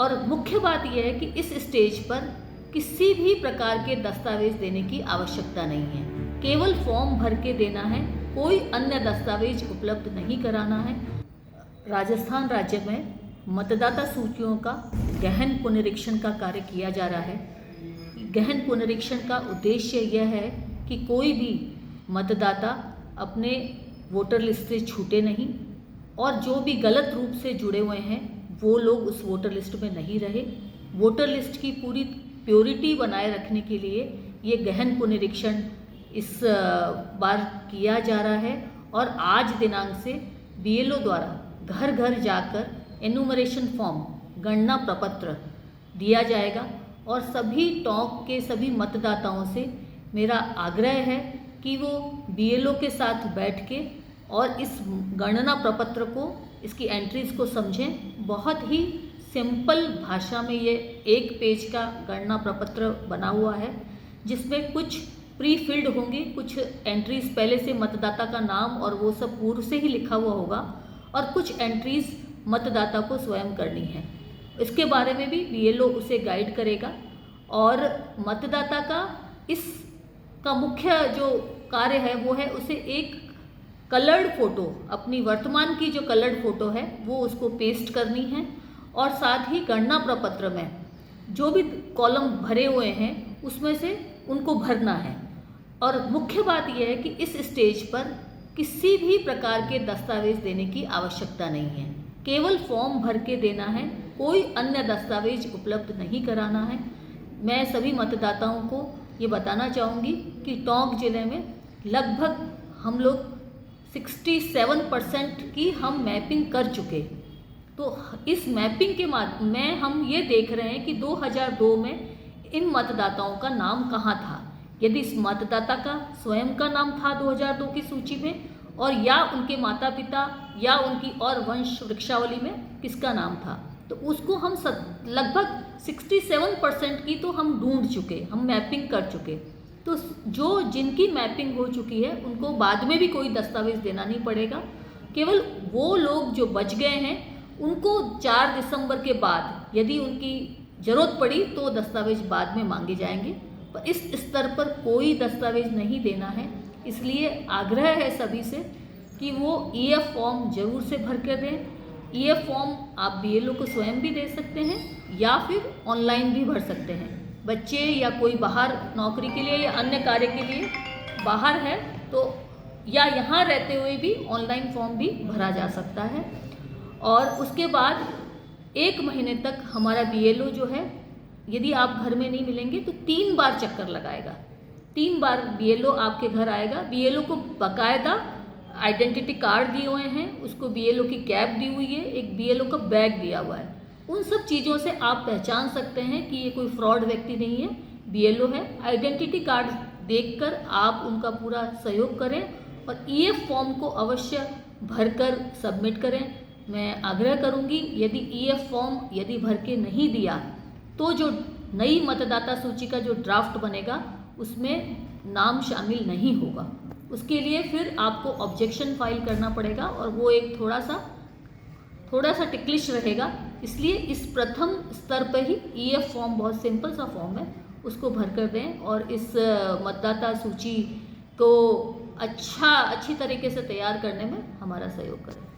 और मुख्य बात यह है कि इस स्टेज पर किसी भी प्रकार के दस्तावेज देने की आवश्यकता नहीं है। केवल फॉर्म भर के देना है, कोई अन्य दस्तावेज उपलब्ध नहीं कराना है। राजस्थान राज्य में मतदाता सूचियों का गहन पुनरीक्षण का कार्य किया जा रहा है। गहन पुनरीक्षण का उद्देश्य यह है कि कोई भी मतदाता अपने वोटर लिस्ट से छूटे नहीं और जो भी गलत रूप से जुड़े हुए हैं वो लोग उस वोटर लिस्ट में नहीं रहे। वोटर लिस्ट की पूरी प्योरिटी बनाए रखने के लिए ये गहन पुनरीक्षण इस बार किया जा रहा है और आज दिनांक से बीएलओ द्वारा घर घर जाकर एनुमरेशन फॉर्म गणना प्रपत्र दिया जाएगा और सभी टोंक के सभी मतदाताओं से मेरा आग्रह है कि वो बीएलओ के साथ बैठ के और इस गणना प्रपत्र को, इसकी एंट्रीज को समझें। बहुत ही सिंपल भाषा में ये एक पेज का गणना प्रपत्र बना हुआ है जिसमें कुछ प्री फिल्ड होंगे, कुछ एंट्रीज पहले से मतदाता का नाम और वो सब पूर्व से ही लिखा हुआ होगा और कुछ एंट्रीज मतदाता को स्वयं करनी है। इसके बारे में भी बीएलओ उसे गाइड करेगा और मतदाता का इसका मुख्य जो कार्य है वो है उसे एक कलर्ड फ़ोटो, अपनी वर्तमान की जो कलर्ड फ़ोटो है वो उसको पेस्ट करनी है और साथ ही गणना प्रपत्र में जो भी कॉलम भरे हुए हैं उसमें से उनको भरना है। और मुख्य बात यह है कि इस स्टेज पर किसी भी प्रकार के दस्तावेज देने की आवश्यकता नहीं है। केवल फॉर्म भर के देना है, कोई अन्य दस्तावेज उपलब्ध नहीं कराना है। मैं सभी मतदाताओं को ये बताना चाहूँगी कि टोंक ज़िले में लगभग हम लोग 67% की हम मैपिंग कर चुके। तो इस मैपिंग के माध्यम में हम ये देख रहे हैं कि 2002 में इन मतदाताओं का नाम कहाँ था, यदि इस मतदाता का स्वयं का नाम था 2002 की सूची में और या उनके माता पिता या उनकी और वंश वृक्षावली में किसका नाम था, तो उसको हम लगभग 67% की तो हम ढूंढ चुके, हम मैपिंग कर चुके। तो जो जिनकी मैपिंग हो चुकी है उनको बाद में भी कोई दस्तावेज देना नहीं पड़ेगा। केवल वो लोग जो बच गए हैं उनको 4 दिसंबर के बाद यदि उनकी ज़रूरत पड़ी तो दस्तावेज बाद में मांगे जाएंगे, पर इस स्तर पर कोई दस्तावेज नहीं देना है। इसलिए आग्रह है सभी से कि वो ईएफ फॉर्म ज़रूर से भर कर दें। ईएफ फॉर्म आप बीएलओ को स्वयं भी दे सकते हैं या फिर ऑनलाइन भी भर सकते हैं। बच्चे या कोई बाहर नौकरी के लिए या अन्य कार्य के लिए बाहर है तो या यहाँ रहते हुए भी ऑनलाइन फॉर्म भी भरा जा सकता है। और उसके बाद 1 महीने तक हमारा बीएलओ जो है, यदि आप घर में नहीं मिलेंगे तो 3 बार चक्कर लगाएगा। 3 बार बीएलओ आपके घर आएगा। बीएलओ को बाकायदा आइडेंटिटी कार्ड दिए हुए हैं, उसको बीएलओ की कैप दी हुई है, एक बीएलओ का बैग दिया हुआ है। उन सब चीज़ों से आप पहचान सकते हैं कि ये कोई फ्रॉड व्यक्ति नहीं है, बीएलओ है। आइडेंटिटी कार्ड देखकर आप उनका पूरा सहयोग करें और ईएफ फॉर्म को अवश्य भरकर सबमिट करें। मैं आग्रह करूंगी यदि ईएफ फॉर्म यदि भर के नहीं दिया तो जो नई मतदाता सूची का जो ड्राफ्ट बनेगा उसमें नाम शामिल नहीं होगा। उसके लिए फिर आपको ऑब्जेक्शन फाइल करना पड़ेगा और वो एक थोड़ा सा टिकलिश रहेगा। इसलिए इस प्रथम स्तर पर ही ईएफ फॉर्म, बहुत सिंपल सा फॉर्म है, उसको भर कर दें और इस मतदाता सूची को अच्छी तरीके से तैयार करने में हमारा सहयोग करें।